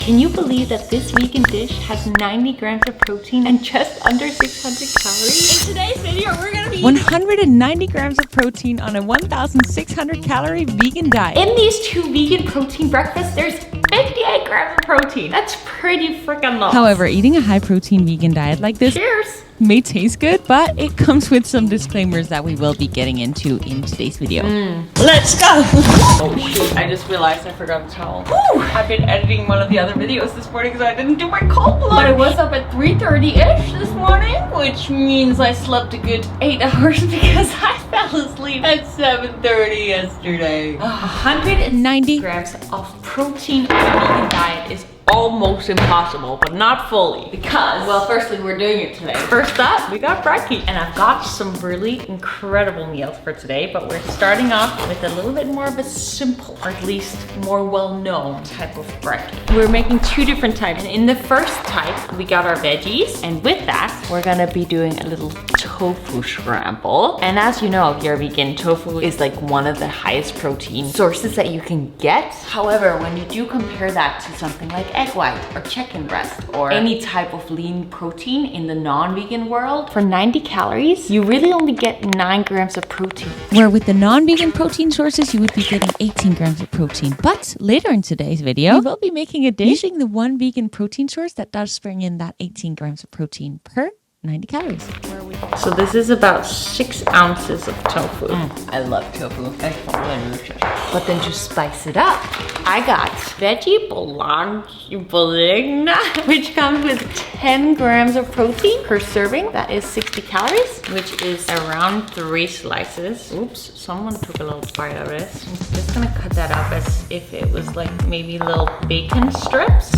Can you believe that this vegan dish has 90 grams of protein and just under 600 calories? In today's video, we're gonna be 190 grams of protein on a 1,600 calorie vegan diet. In these two vegan protein breakfasts, there's 58 grams of protein. That's pretty freaking low. However, eating a high protein vegan diet like this Cheers! may taste good, but it comes with some disclaimers that we will be getting into in today's video. Let's go! Oh shoot, I just realized I forgot a towel. Whew. I've been editing one of the other videos this morning because I didn't do my cold plunge. But I was up at 3:30-ish this morning, which means I slept a good 8 hours because I fell asleep at 7:30 yesterday. 190 grams of protein in a vegan diet is almost impossible, but not fully, because, well, firstly, we're doing it today. First up, we got brekkie, and I've got some really incredible meals for today, but we're starting off with a little bit more of a simple, or at least more well-known type of brekkie. We're making two different types, and in the first type, we got our veggies, and with that, we're gonna be doing a little tofu scramble. And as you know, if you're vegan, tofu is like one of the highest protein sources that you can get. However, when you do compare that to something like egg white or chicken breast or any type of lean protein in the non-vegan world, for 90 calories, you really only get 9 grams of protein. Where with the non-vegan protein sources, you would be getting 18 grams of protein. But later in today's video, we will be making a dish using the one vegan protein source that does bring in that 18 grams of protein per 90 calories. So this is about 6 ounces of tofu. I love tofu. It's delicious. But then to spice it up, I got veggie bologna, which comes with 10 grams of protein per serving. That is 60 calories, which is around 3 slices. Oops, someone took a little bite of this. I'm just gonna cut that up as if it was like maybe little bacon strips.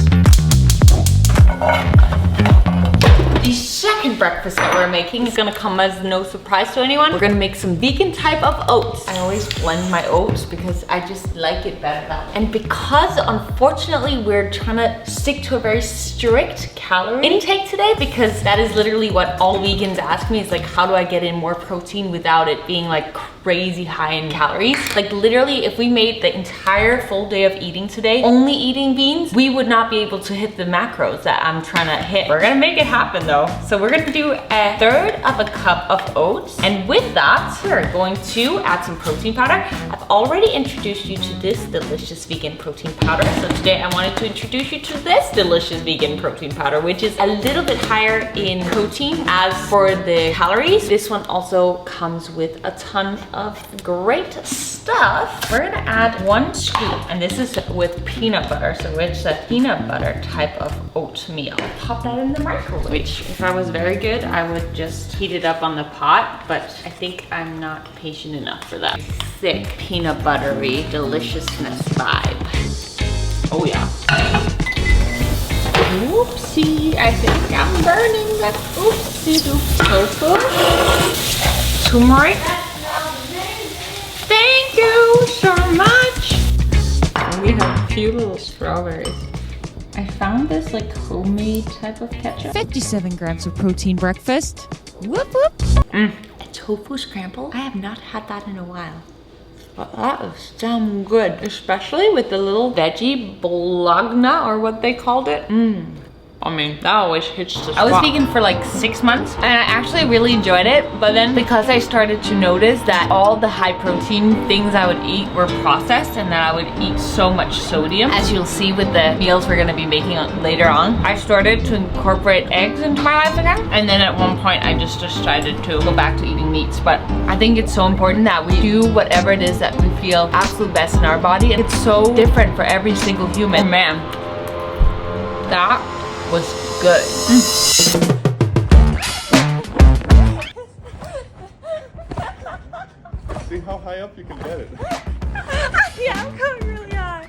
The second breakfast that we're making is gonna come as no surprise to anyone. We're gonna make some vegan type of oats. I always blend my oats because I just like it better that way. And because unfortunately we're trying to stick to a very strict calorie intake today, because that is literally what all vegans ask me, is like, how do I get in more protein without it being like crazy high in calories? Like literally, if we made the entire full day of eating today only eating beans, we would not be able to hit the macros that I'm trying to hit. We're gonna make it happen though. So we're gonna do 1/3 of a cup of oats, and with that, we're going to add some protein powder. I've already introduced you to this delicious vegan protein powder, so today I wanted to introduce you to this delicious vegan protein powder, which is a little bit higher in protein. As for the calories, this one also comes with a ton of great stuff. We're gonna add 1 scoop, and this is with peanut butter, so it's a peanut butter type of oatmeal. Pop that in the microwave, which if I was very good, I would just heat it up on the pot, but I think I'm not patient enough for that. Thick, peanut buttery deliciousness vibe. Oh yeah. Oopsie, I think I'm burning that oopsie doop tofu. Turmeric. Thank you so much. And we have a few little strawberries. I found this like homemade type of ketchup. 57 grams of protein breakfast. Whoop whoop. A tofu scramble? I have not had that in a while. But that is damn good, especially with the little veggie bologna, or what they called it. I mean, that always hits the spot. I was vegan for like 6 months, and I actually really enjoyed it. But then because I started to notice that all the high protein things I would eat were processed, and that I would eat so much sodium, as you'll see with the meals we're gonna be making later on, I started to incorporate eggs into my life again. And then at one point, I just decided to go back to eating meats. But I think it's so important that we do whatever it is that we feel absolute best in our body. And it's so different for every single human. Man, that was good. See how high up you can get it. Yeah, I'm going really high.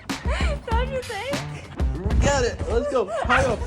Don't you think? We got it. Let's go. High up.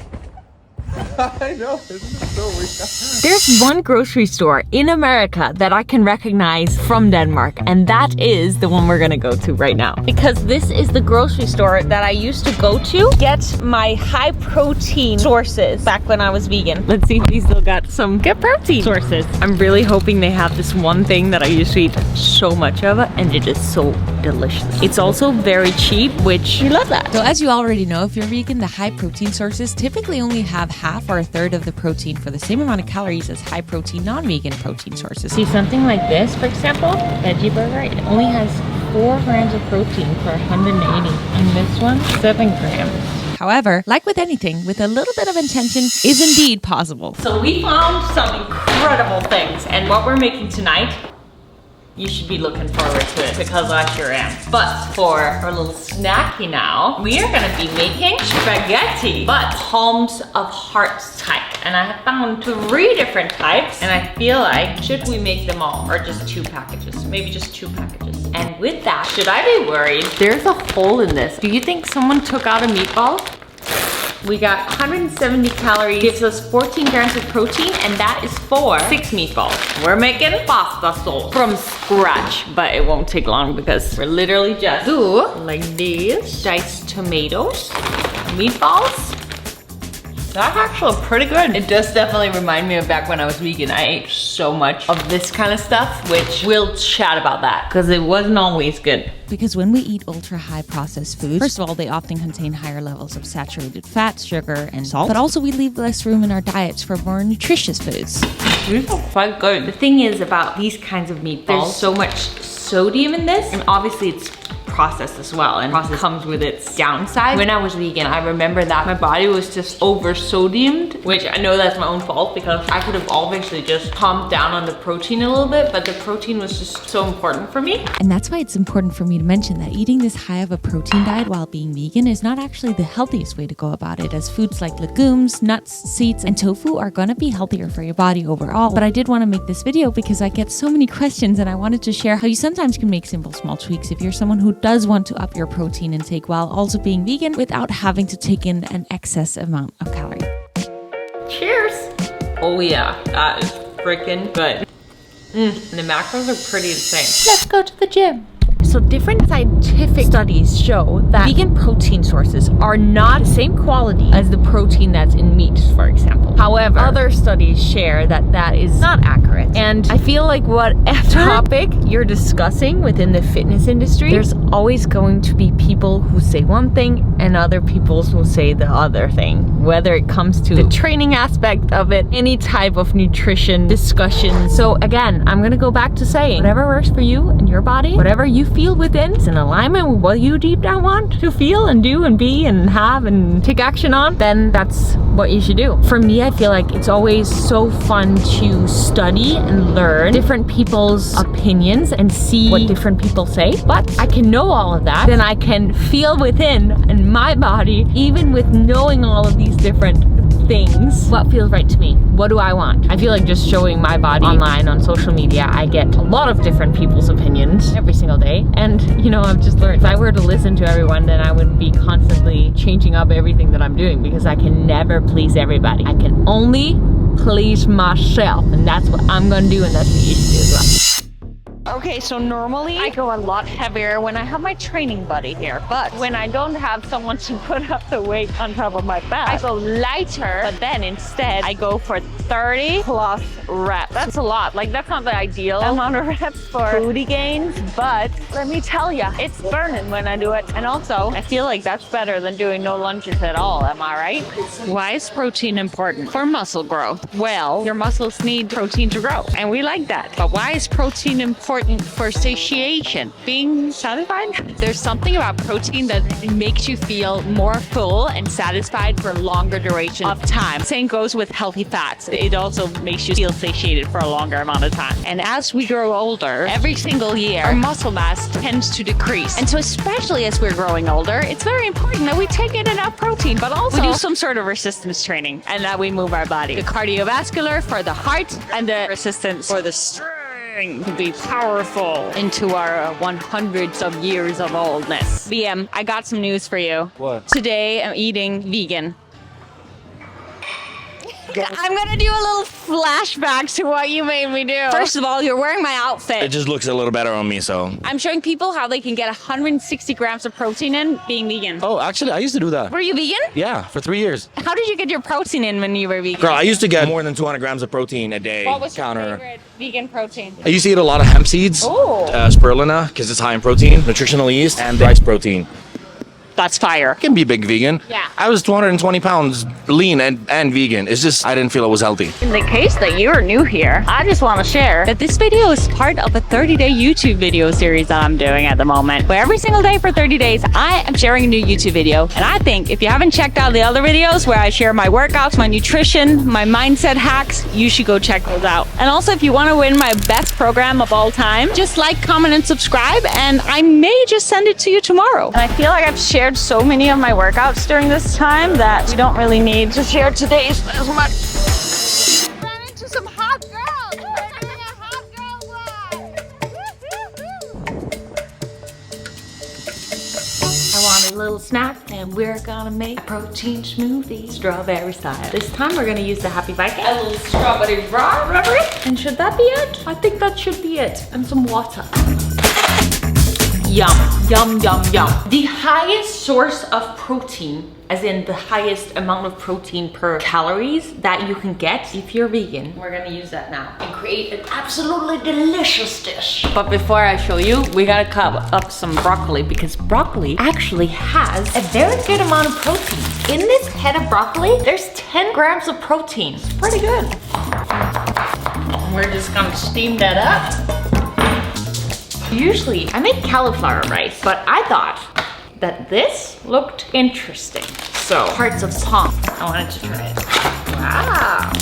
I know, isn't it? There's one grocery store in America that I can recognize from Denmark, and that is the one we're gonna go to right now. Because this is the grocery store that I used to go to get my high protein sources back when I was vegan. Let's see if they still got some good protein sources. I'm really hoping they have this one thing that I used to eat so much of, and it is so delicious. It's also very cheap, which we love that. So as you already know, if you're vegan, the high protein sources typically only have half or a third of the protein for the same amount of calories as high protein non-vegan protein sources. See, something like this, for example, veggie burger, it only has 4 grams of protein for 180. And this one, 7 grams. However, like with anything, with a little bit of intention is indeed possible. So we found some incredible things, and what we're making tonight, you should be looking forward to it because I sure am. But for our little snacky now, we are gonna be making spaghetti, but palms of hearts type. And I have found 3 different types, and I feel like, should we make them all or just 2 packages? Maybe just 2 packages. And with that, should I be worried? There's a hole in this. Do you think someone took out a meatball? We got 170 calories, gives us 14 grams of protein, and that is for 6 meatballs. We're making pasta sauce from scratch, but it won't take long because we're literally just do like these, diced tomatoes, meatballs. That's actually pretty good. It does definitely remind me of back when I was vegan. I ate so much of this kind of stuff, which we'll chat about that because it wasn't always good. Because when we eat ultra high processed foods, first of all, they often contain higher levels of saturated fat, sugar, and salt, but also we leave less room in our diets for more nutritious foods. These are quite good. The thing is about these kinds of meatballs, there's so much sodium in this, and obviously it's processed as well, and process comes with its downside. When I was vegan, I remember that my body was just over sodiumed, which I know that's my own fault because I could have obviously just calmed down on the protein a little bit, but the protein was just so important for me. And that's why it's important for me to mention that eating this high of a protein diet while being vegan is not actually the healthiest way to go about it, as foods like legumes, nuts, seeds, and tofu are gonna be healthier for your body overall. But I did want to make this video because I get so many questions, and I wanted to share how you sometimes can make simple small tweaks if you're someone who does want to up your protein intake while also being vegan without having to take in an excess amount of calorie. Cheers! Oh yeah, that is freaking good. And the macros are pretty insane. Let's go to the gym. So different scientific studies show that vegan protein sources are not the same quality as the protein that's in meat, for example. However, other studies share that that is not accurate. And I feel like whatever topic you're discussing within the fitness industry, there's always going to be people who say one thing and other people who say the other thing. Whether it comes to the training aspect of it, any type of nutrition discussion. So again, I'm gonna go back to saying, whatever works for you and your body, whatever you feel within is in alignment with what you deep down want to feel and do and be and have and take action on, then that's what you should do. For me, I feel like it's always so fun to study and learn different people's opinions and see what different people say. But I can know all of that, then I can feel within in my body, even with knowing all of these different things, what feels right to me. What do I want? I feel like just showing my body online on social media, I get a lot of different people's opinions every single day. And you know, I've just learned if I were to listen to everyone, then I would be constantly changing up everything that I'm doing because I can never please everybody. I can only please myself, and that's what I'm gonna do, and that's what you should do as well. Okay, so normally I go a lot heavier when I have my training buddy here, but when I don't have someone to put up the weight on top of my back, I go lighter, but then instead I go for 30 plus reps. That's a lot. Like, that's not the ideal amount of reps for booty gains, but let me tell you, it's burning when I do it. And also, I feel like that's better than doing no lunges at all, am I right? Why is protein important? For muscle growth. Well, your muscles need protein to grow, and we like that. But why is protein important for satiation? Being satisfied? There's something about protein that makes you feel more full and satisfied for a longer duration of time. Same goes with healthy fats. It also makes you feel satiated for a longer amount of time. And as we grow older, every single year, our muscle mass tends to decrease. And so especially as we're growing older, it's very important that we take in enough protein, but also we do some sort of resistance training and that we move our body. The cardiovascular for the heart and the resistance for the to be powerful into our 100s of years of oldness. BM, I got some news for you. What? Today I'm eating vegan. I'm gonna do a little flashback to what you made me do. First of all, you're wearing my outfit. It just looks a little better on me, so. I'm showing people how they can get 160 grams of protein in being vegan. Oh, actually, I used to do that. Were you vegan? Yeah, for 3 years. How did you get your protein in when you were vegan? Girl, I used to get more than 200 grams of protein a day. What was your favorite vegan protein? I used to eat a lot of hemp seeds, spirulina, because it's high in protein, nutritional yeast, and rice protein. That's fire. I can be big vegan. Yeah. I was 220 pounds lean and vegan. It's just, I didn't feel it was healthy. In the case that you are new here, I just want to share that this video is part of a 30-day YouTube video series that I'm doing at the moment, where every single day for 30 days, I am sharing a new YouTube video. And I think if you haven't checked out the other videos where I share my workouts, my nutrition, my mindset hacks, you should go check those out. And also, if you want to win my best program of all time, just like, comment, and subscribe, and I may just send it to you tomorrow. And I feel like I've shared so many of my workouts during this time that we don't really need to share today's as much. Ran into some hot girls. We're doing a hot girl vlog. I want a little snack and we're gonna make a protein smoothie, strawberry style. This time we're gonna use the Happy Viking, a little strawberry raw, and should that be it? I think that should be it, and some water. Yum, yum, yum, yum. The highest source of protein, as in the highest amount of protein per calories that you can get if you're vegan. We're gonna use that now and create an absolutely delicious dish. But before I show you, we gotta cut up some broccoli because broccoli actually has a very good amount of protein. In this head of broccoli, there's 10 grams of protein. It's pretty good. And we're just gonna steam that up. Usually I make cauliflower rice, but I thought that this looked interesting. So hearts of palm, I wanted to try it. Wow.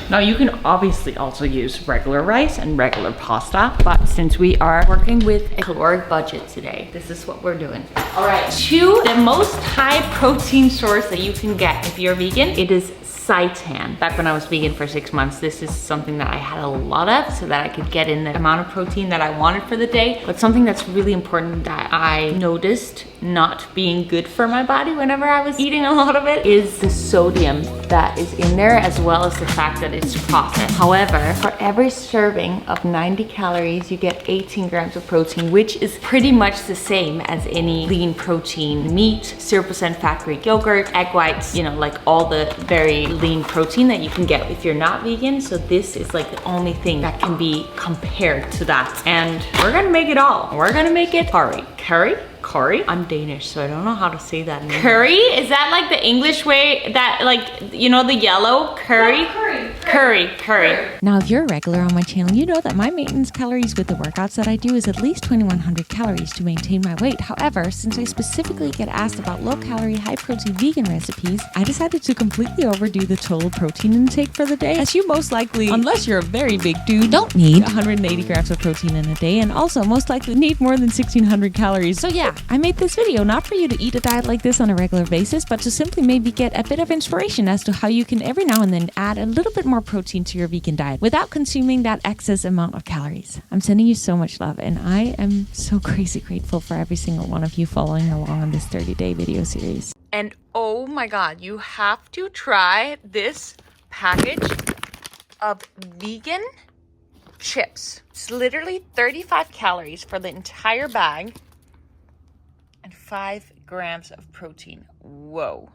Now you can obviously also use regular rice and regular pasta, but since we are working with a caloric budget today, this is what we're doing. All right, to the most high protein source that you can get if you're vegan, it is seitan. Back when I was vegan for 6 months, this is something that I had a lot of so that I could get in the amount of protein that I wanted for the day. But something that's really important that I noticed not being good for my body whenever I was eating a lot of it is the sodium that is in there, as well as the fact that it's processed. However, for every serving of 90 calories, you get 18 grams of protein, which is pretty much the same as any lean protein meat, 0% fat Greek yogurt, egg whites, you know, like all the very lean protein that you can get if you're not vegan. So this is like the only thing that can be compared to that. And we're gonna make it all. We're gonna make it curry. I'm Danish, so I don't know how to say that name. Curry? Is that like the English way that, like, you know, the yellow curry? No, curry. Now, if you're a regular on my channel, you know that my maintenance calories with the workouts that I do is at least 2,100 calories to maintain my weight. However, since I specifically get asked about low-calorie, high-protein vegan recipes, I decided to completely overdo the total protein intake for the day, as you most likely, unless you're a very big dude, don't need 180 grams of protein in a day, and also most likely need more than 1,600 calories. So yeah, I made this video not for you to eat a diet like this on a regular basis, but to simply maybe get a bit of inspiration as to how you can every now and then add a little bit more protein to your vegan diet without consuming that excess amount of calories. I'm sending you so much love, and I am so crazy grateful for every single one of you following along on this 30-day video series. And oh my God, you have to try this package of vegan chips. It's literally 35 calories for the entire bag and 5 grams of protein. Whoa.